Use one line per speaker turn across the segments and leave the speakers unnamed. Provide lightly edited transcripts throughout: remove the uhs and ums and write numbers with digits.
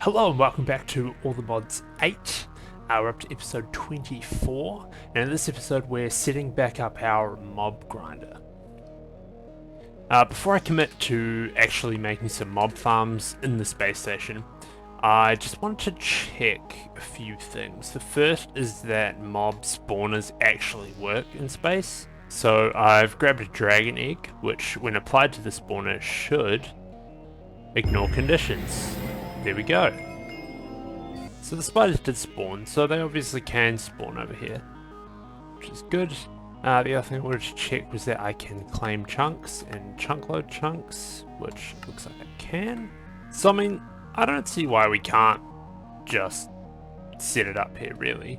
Hello and welcome back to All the Mods 8. We're up to episode 24, and in this episode we're setting back up our mob grinder. Before I commit to actually making some mob farms in the space station, I just wanted to check a few things. The first is that mob spawners actually work in space. So I've grabbed a dragon egg, which when applied to the spawner should ignore conditions. There we go. So the spiders did spawn, so they obviously can spawn over here, which is good. The other thing I wanted to check was that I can claim chunks and chunk load chunks, which looks like I can. So I mean, I don't see why we can't just set it up here, really.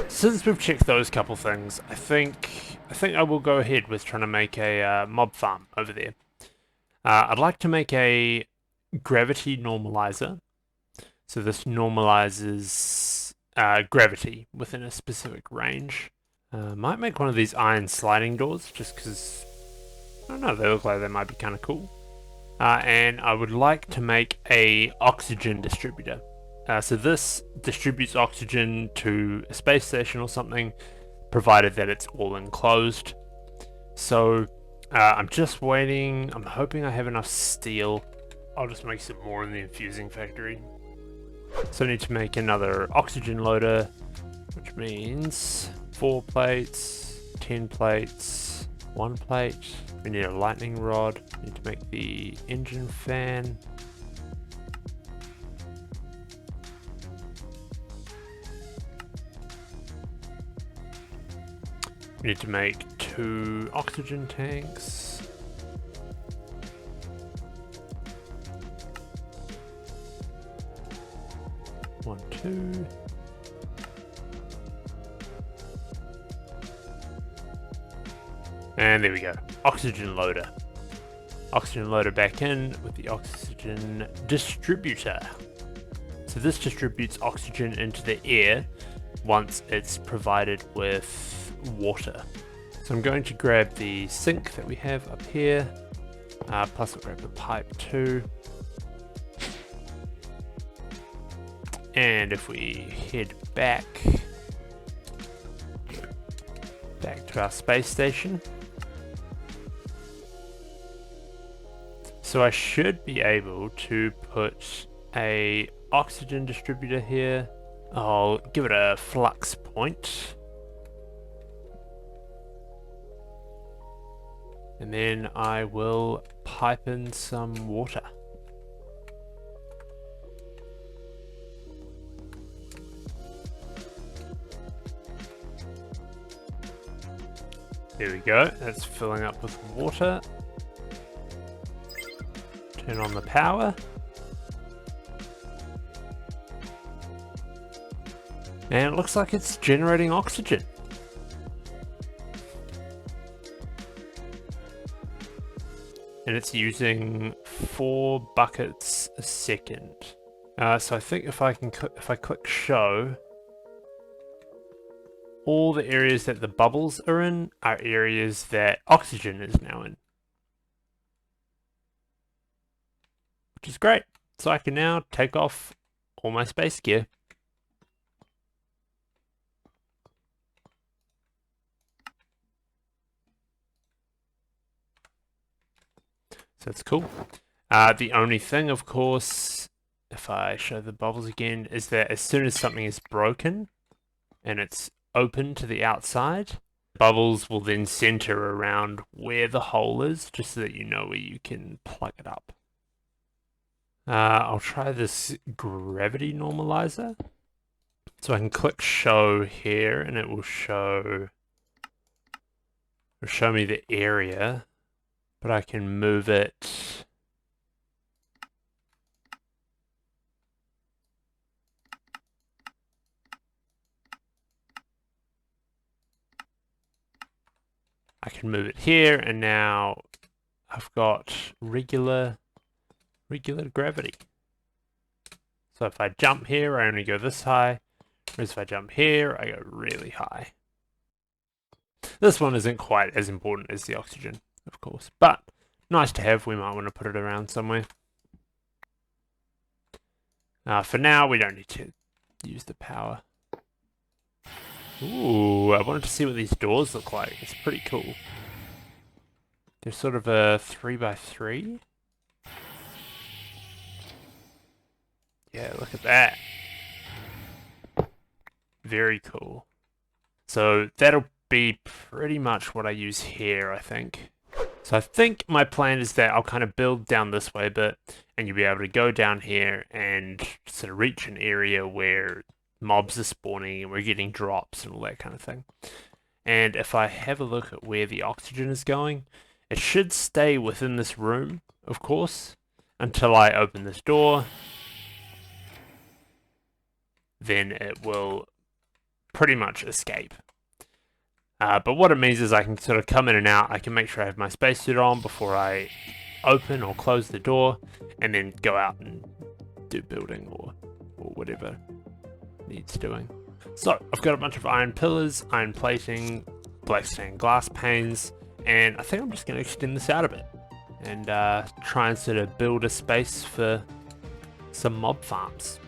Since we've checked those couple things, I think I will go ahead with trying to make a mob farm over there. I'd like to make a gravity normalizer. So this normalizes gravity within a specific range. Might make one of these iron sliding doors just because, I don't know, they look like they might be kind of cool. And I would like to make a oxygen distributor. So this distributes oxygen to a space station or something, provided that it's all enclosed. So I'm just waiting. I'm hoping I have enough steel. I'll just make some more in the infusing factory. So I need to make another oxygen loader, which means 4 plates, 10 plates, 1 plate. We need a lightning rod. We need to make the engine fan. We need to make 2 oxygen tanks. One, 2. And there we go. Oxygen loader. Oxygen loader back in with the oxygen distributor. So this distributes oxygen into the air once it's provided with water. So I'm going to grab the sink that we have up here. Plus I'll grab the pipe too. And if we head back to our space station, so I should be able to put a oxygen distributor here. I'll give it a flux point, and then I will pipe in some water. There we go, that's filling up with water. Turn on the power. And it looks like it's generating oxygen. And it's using 4 buckets a second. So I think if I click show, all the areas that the bubbles are in are areas that oxygen is now in. Which is great. So I can now take off all my space gear. So that's cool. The only thing, of course, if I show the bubbles again, is that as soon as something is broken and it's open to the outside, bubbles will then center around where the hole is, just so that you know where you can plug it up. I'll try this gravity normalizer. So I can click show here and it will show me the area, but I can move it here, and now I've got regular gravity. So if I jump here, I only go this high, whereas if I jump here, I go really high. This one isn't quite as important as the oxygen, of course, but nice to have. We might want to put it around somewhere. For now, we don't need to use the power. Ooh, I wanted to see what these doors look like. It's pretty cool. They're sort of a 3x3. Yeah, look at that. Very cool. So that'll be pretty much what I use here, I think. So I think my plan is that I'll kind of build down this way a bit, and you'll be able to go down here and sort of reach an area where mobs are spawning and we're getting drops and all that kind of thing. And if I have a look at where the oxygen is going, it should stay within this room, of course, until I open this door. Then it will pretty much escape. But what it means is I can sort of come in and out. I can make sure I have my spacesuit on before I open or close the door, and then go out and do building or whatever needs doing. So I've got a bunch of iron pillars, iron plating, black stained glass panes, and I think I'm just going to extend this out a bit and try and sort of build a space for some mob farms.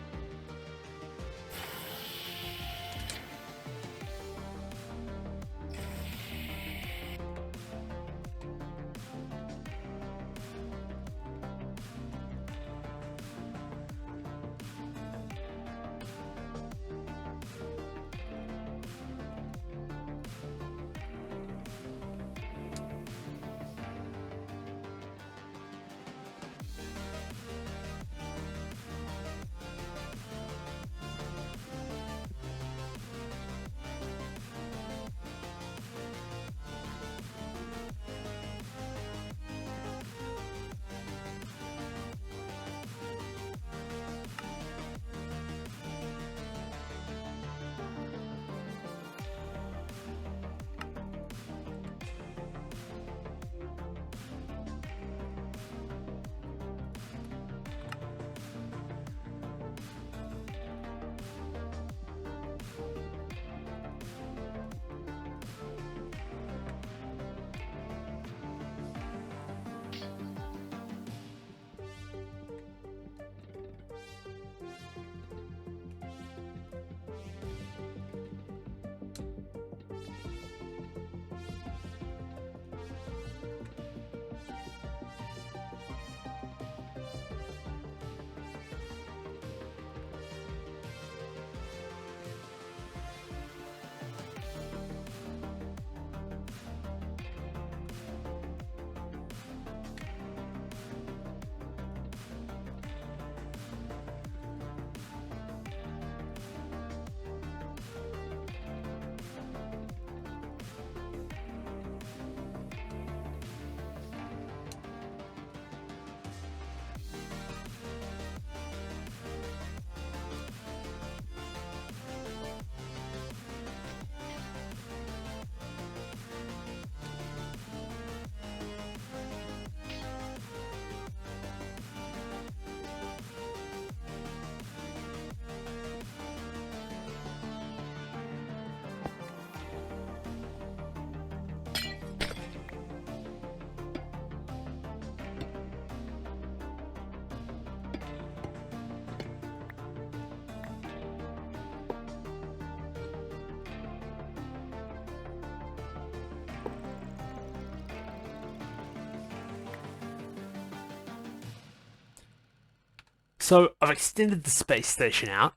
So I've extended the space station out.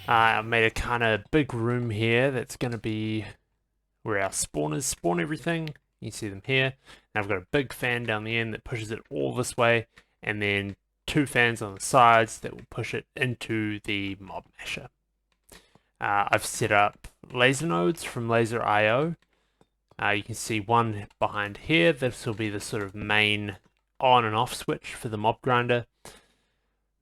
I've made a kind of big room here that's going to be where our spawners spawn everything. You can see them here. And I've got a big fan down the end that pushes it all this way, and then 2 fans on the sides that will push it into the mob masher. I've set up laser nodes from Laser IO. You can see one behind here. This will be the sort of main on and off switch for the mob grinder.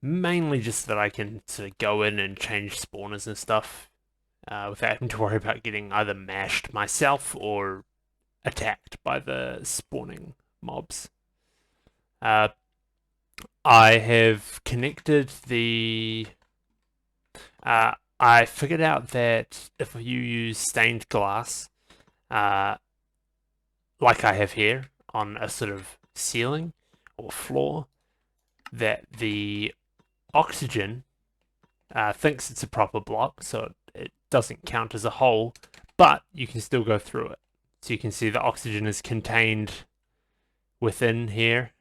Mainly just that I can sort of go in and change spawners and stuff without having to worry about getting either mashed myself or attacked by the spawning mobs. I have connected the... I figured out that if you use stained glass, like I have here on a sort of ceiling or floor, that the oxygen thinks it's a proper block, so it doesn't count as a hole, but you can still go through it. So you can see the oxygen is contained within here,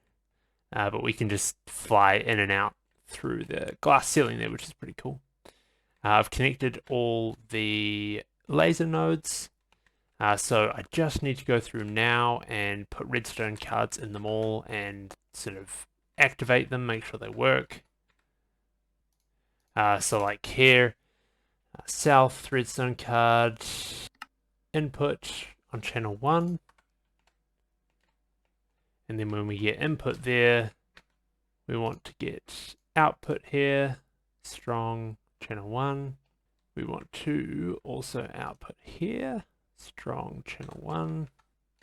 but we can just fly in and out through the glass ceiling there, which is pretty cool. I've connected all the laser nodes, so I just need to go through now and put redstone cards in them all and sort of activate them, make sure they work. So like here, south redstone card, input on channel 1. And then when we get input there, we want to get output here, strong channel 1. We want to also output here, strong channel 1,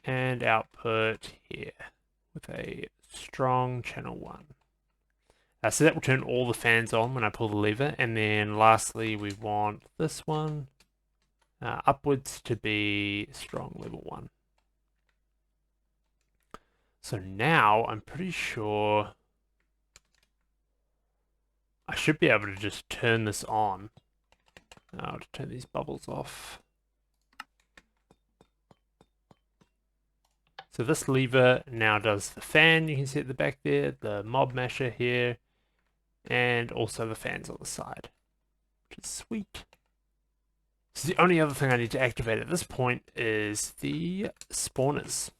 and output here with a strong channel 1. So that will turn all the fans on when I pull the lever. And then lastly, we want this one upwards to be strong level 1. So now I'm pretty sure I should be able to just turn this on. I'll just turn these bubbles off. So this lever now does the fan, you can see at the back there, the mob masher here, and also the fans on the side, which is sweet. So the only other thing I need to activate at this point is the spawners.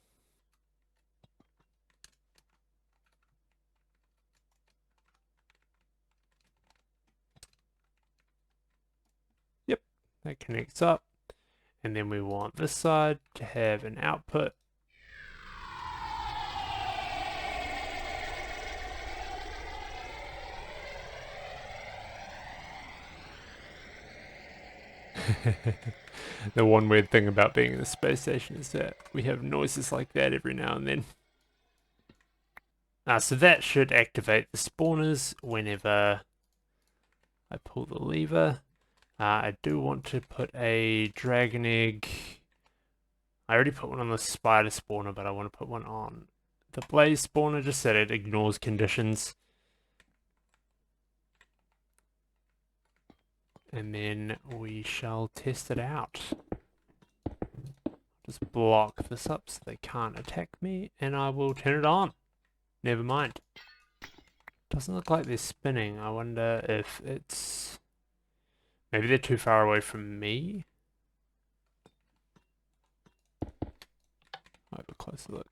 Yep, that connects up. And then we want this side to have an output. The one weird thing about being in the space station is that we have noises like that every now and then. So that should activate the spawners whenever I pull the lever. I do want to put a dragon egg. I already put one on the spider spawner, but I want to put one on the blaze spawner just so that it ignores conditions. And then we shall test it out. Just block this up so they can't attack me, and I will turn it on. Never mind. Doesn't look like they're spinning. I wonder if it's... Maybe they're too far away from me. I'll have a closer look.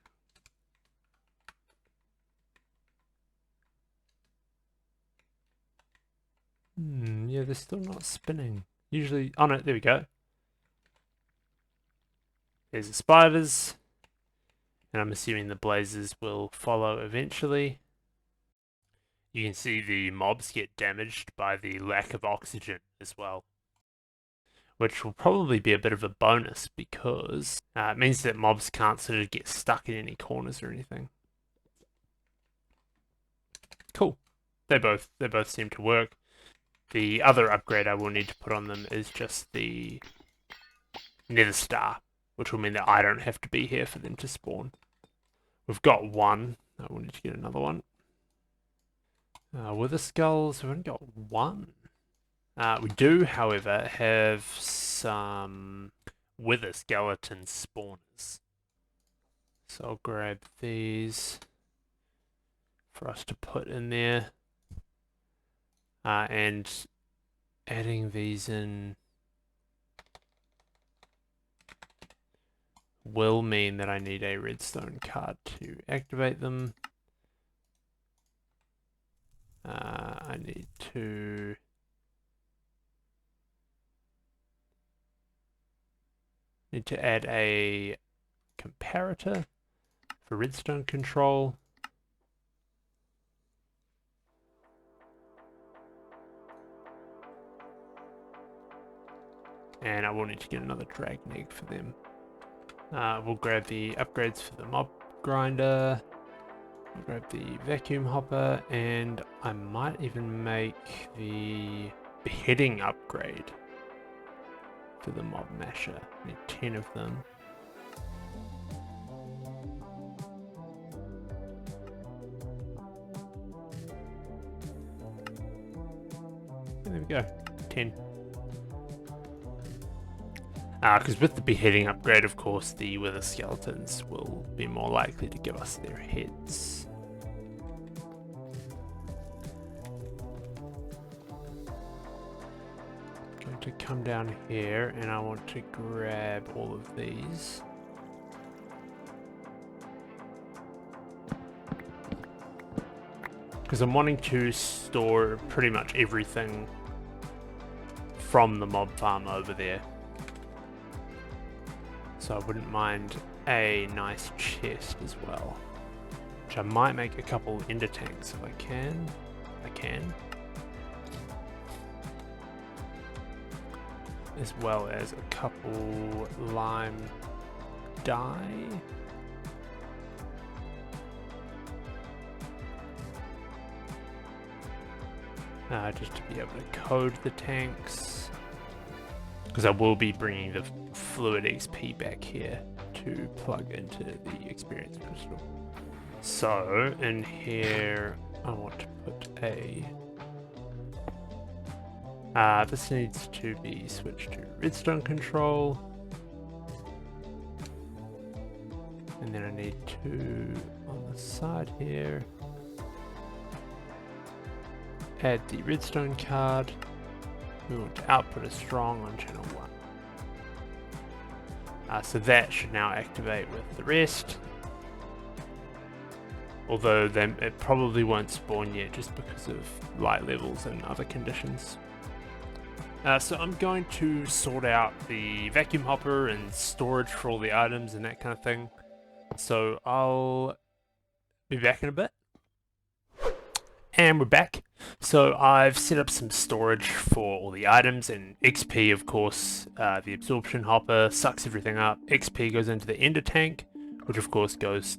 Yeah, they're still not spinning. Usually... Oh no, there we go. There's the spiders. And I'm assuming the blazes will follow eventually. You can see the mobs get damaged by the lack of oxygen as well. Which will probably be a bit of a bonus because it means that mobs can't sort of get stuck in any corners or anything. Cool. They both seem to work. The other upgrade I will need to put on them is just the Nether Star, which will mean that I don't have to be here for them to spawn. We've got one. I will need to get another one. Wither skulls, we've only got one. We do, however, have some wither skeleton spawners. So I'll grab these for us to put in there. And adding these in will mean that I need a redstone card to activate them. I need to add a comparator for redstone control. And I will need to get another dragon egg for them. We'll grab the upgrades for the mob grinder. I'll grab the vacuum hopper, and I might even make the beheading upgrade for the mob masher. I need 10 of them. There we go, 10. Because with the beheading upgrade, of course, the wither skeletons will be more likely to give us their heads. I'm going to come down here and I want to grab all of these. Because I'm wanting to store pretty much everything from the mob farm over there. So I wouldn't mind a nice chest as well. Which I might make a couple ender tanks if I can. I can. As well as a couple lime dye. Just to be able to code the tanks. Because I will be bringing the fluid XP back here to plug into the experience crystal. So in here I want to put a this needs to be switched to redstone control, and then I need to on the side here add the redstone card. We want to output a strong on channel 1. So that should now activate with the rest. Although then it probably won't spawn yet just because of light levels and other conditions. So I'm going to sort out the vacuum hopper and storage for all the items and that kind of thing. So I'll be back in a bit. And we're back. So I've set up some storage for all the items and XP, of course. The absorption hopper sucks everything up. XP goes into the ender tank, which of course goes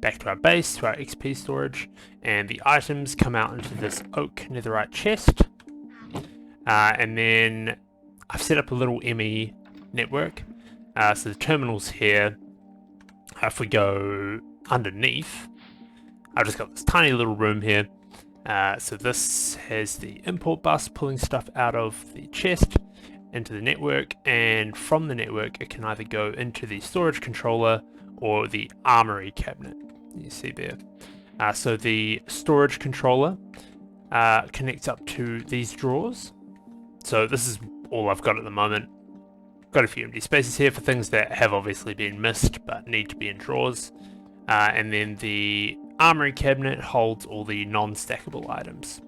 back to our base, to our XP storage. And the items come out into this oak netherite chest. And then I've set up a little ME network. So the terminal's here. If we go underneath, I've just got this tiny little room here. So this has the import bus pulling stuff out of the chest into the network, and from the network it can either go into the storage controller or the armory cabinet. You see there. So the storage controller connects up to these drawers. So this is all I've got at the moment. Got a few empty spaces here for things that have obviously been missed but need to be in drawers. And then the armory cabinet holds all the non-stackable items.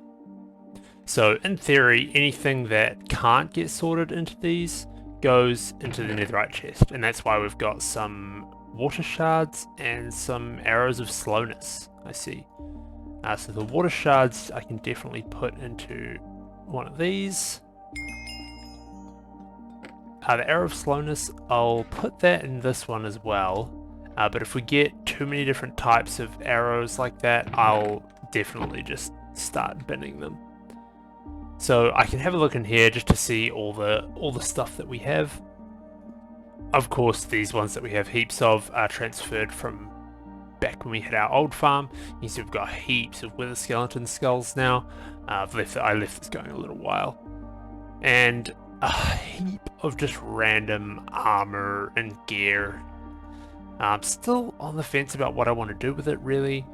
So in theory, anything that can't get sorted into these goes into the netherite chest, and that's why we've got some water shards and some arrows of slowness, I see. So the water shards I can definitely put into one of these. The arrow of slowness, I'll put that in this one as well. But if we get too many different types of arrows like that, I'll definitely just start binning them. So I can have a look in here just to see all the stuff that we have. Of course, these ones that we have heaps of are transferred from back when we had our old farm. You can see we've got heaps of wither skeleton skulls now. I left this going a little while. And a heap of just random armor and gear. I'm still on the fence about what I want to do with it, really.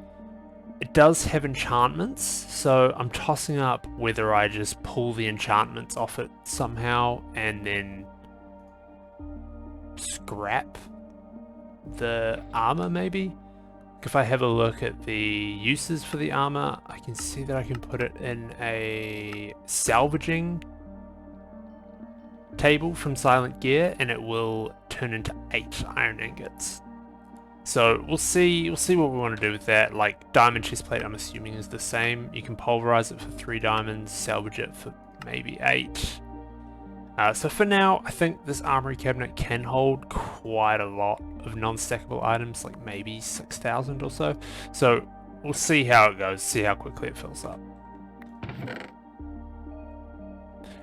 It does have enchantments, so I'm tossing up whether I just pull the enchantments off it somehow and then scrap the armor, maybe? If I have a look at the uses for the armor, I can see that I can put it in a salvaging table from Silent Gear, and it will turn into 8 iron ingots. So we'll see what we want to do with that. Like diamond chestplate, I'm assuming is the same. You can pulverize it for 3 diamonds, salvage it for maybe 8. So for now, I think this armory cabinet can hold quite a lot of non-stackable items, like maybe 6,000 or so. So we'll see how it goes, see how quickly it fills up.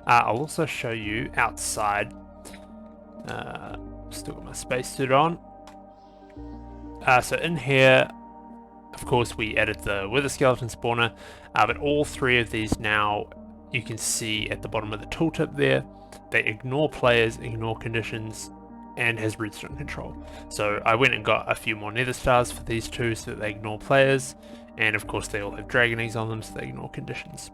I'll also show you outside. Still got my spacesuit on. So in here, of course, we added the wither skeleton spawner, but all 3 of these now you can see at the bottom of the tooltip there, they ignore players, ignore conditions, and has redstone control. So I went and got a few more nether stars for these two so that they ignore players, and of course they all have dragon eggs on them so they ignore conditions.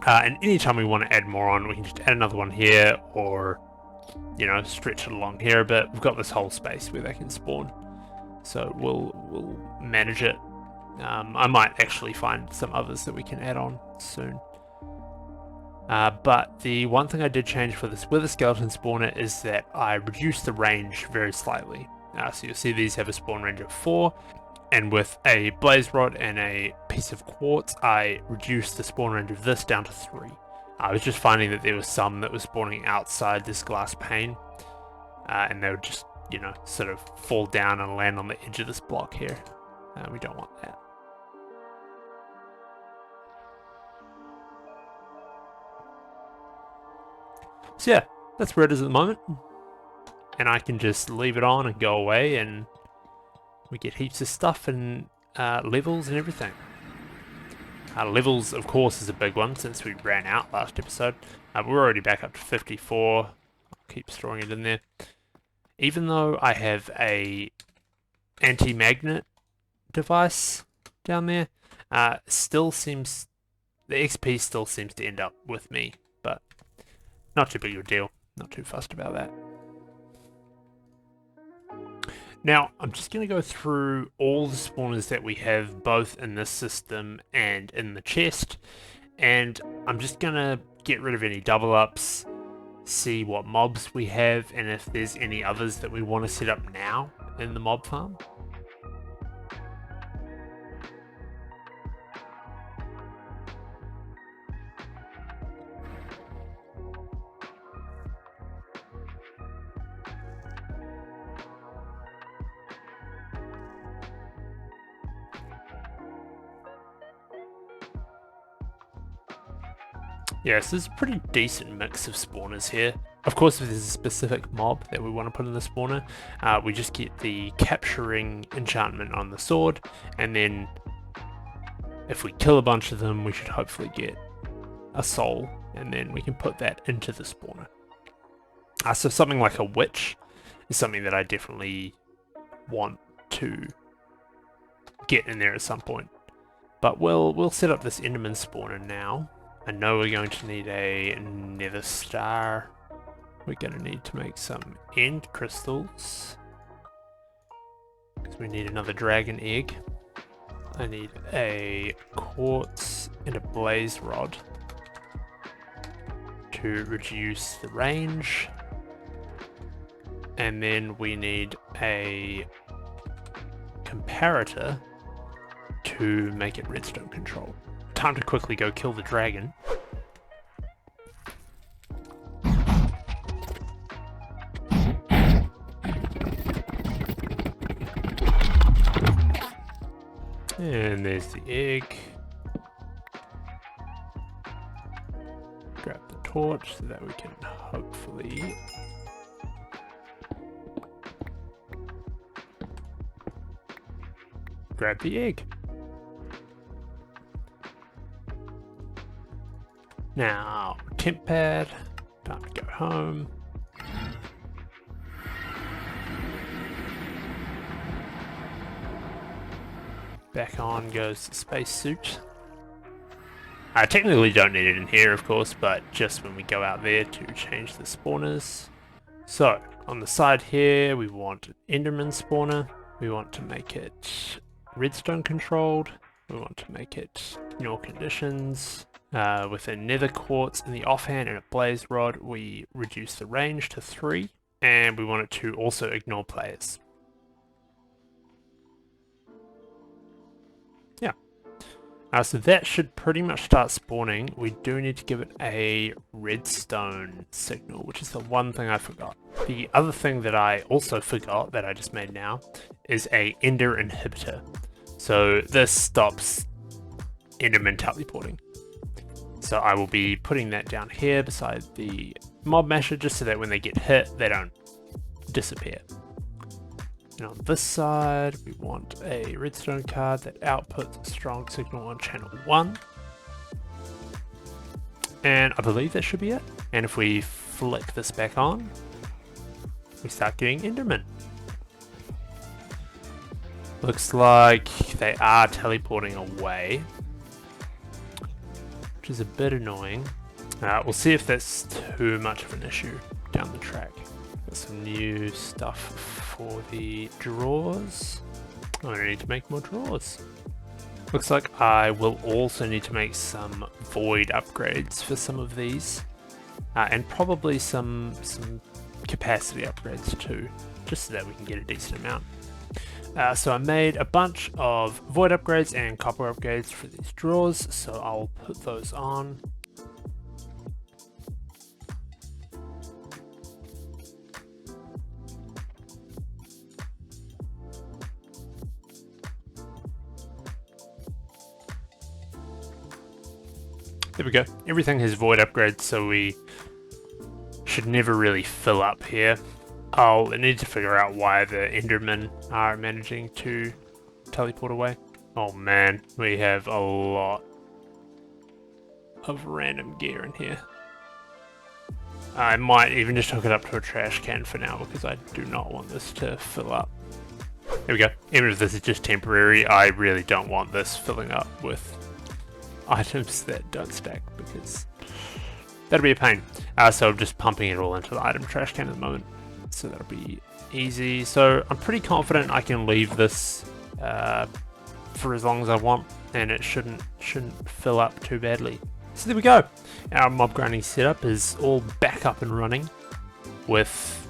And anytime we want to add more on, we can just add another one here, or you know, stretch it along here a bit. We've got this whole space where they can spawn, so we'll manage it. I might actually find some others that we can add on soon. But the one thing I did change for this wither skeleton spawner is that I reduced the range very slightly. So you'll see these have a spawn range of 4, and with a blaze rod and a piece of quartz, I reduced the spawn range of this down to 3. I was just finding that there was some that was spawning outside this glass pane, and they would just, you know, sort of fall down and land on the edge of this block here. We don't want that. So yeah, that's where it is at the moment. And I can just leave it on and go away, and we get heaps of stuff and levels and everything. Levels, of course, is a big one since we ran out last episode. We're already back up to 54. I'll keep storing it in there. Even though I have a anti-magnet device down there, the XP still seems to end up with me, but not too big of a deal. Not too fussed about that. Now, I'm just going to go through all the spawners that we have both in this system and in the chest, and I'm just going to get rid of any double ups, see what mobs we have, and if there's any others that we want to set up now in the mob farm. Yes, there's a pretty decent mix of spawners here. Of course, if there's a specific mob that we want to put in the spawner, we just get the capturing enchantment on the sword, and then if we kill a bunch of them, we should hopefully get a soul, and then we can put that into the spawner. So something like a witch is something that I definitely want to get in there at some point. But we'll set up this enderman spawner now. I know we're going to need a nether star. We're going to need to make some end crystals, because we need another dragon egg. I need a quartz and a blaze rod to reduce the range. And then we need a comparator to make it redstone control. Time to quickly go kill the dragon. And there's the egg. Grab the torch so that we can hopefully grab the egg. Now, temp pad, time to go home. Back on goes the spacesuit. I technically don't need it in here, of course, but just when we go out there to change the spawners. So, on the side here, we want an enderman spawner. We want to make it redstone controlled. We want to make it ignore conditions. With a nether quartz in the offhand and a blaze rod, we reduce the range to 3, and we want it to also ignore players. Yeah. So that should pretty much start spawning. We do need to give it a redstone signal, which is the one thing I forgot. The other thing that I also forgot that I just made now is a ender inhibitor. So this stops enderman teleporting. So I will be putting that down here beside the mob masher, just so that when they get hit, they don't disappear. And on this side, we want a redstone card that outputs a strong signal on channel 1. And I believe that should be it. And if we flick this back on, we start getting Endermen. Looks like they are teleporting away, which is a bit annoying. We'll see if that's too much of an issue down the track. Got some new stuff for the drawers. I'm gonna need to make more drawers. Looks like I will also need to make some void upgrades for some of these, and probably some capacity upgrades too, just so that we can get a decent amount. So I made a bunch of void upgrades and copper upgrades for these drawers, so I'll put those on. There we go. Everything has void upgrades, so we should never really fill up here. I need to figure out why the Endermen are managing to teleport away. Oh man, we have a lot of random gear in here. I might even just hook it up to a trash can for now because I do not want this to fill up. There we go. Even if this is just temporary, I really don't want this filling up with items that don't stack because that'll be a pain. So I'm just pumping it all into the item trash can at the moment. So that'll be easy. So I'm pretty confident I can leave this for as long as I want, and it shouldn't fill up too badly. So there we go. Our mob grinding setup is all back up and running with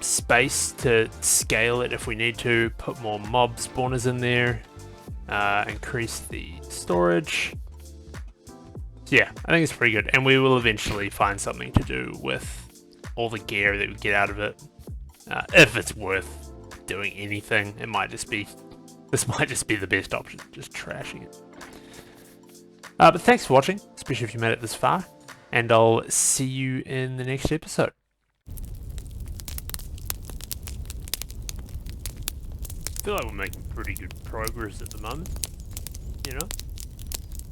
space to scale it if we need to, put more mob spawners in there, increase the storage. Yeah, I think it's pretty good, and we will eventually find something to do with all the gear that we get out of it. If it's worth doing anything, this might just be the best option, just trashing it. But thanks for watching, especially if you made it this far, and I'll see you in the next episode. I feel like we're making pretty good progress at the moment, you know?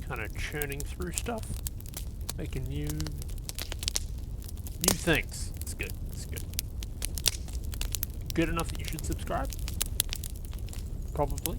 Kind of churning through stuff, making new things. It's good, it's good. Good enough that you should subscribe? Probably.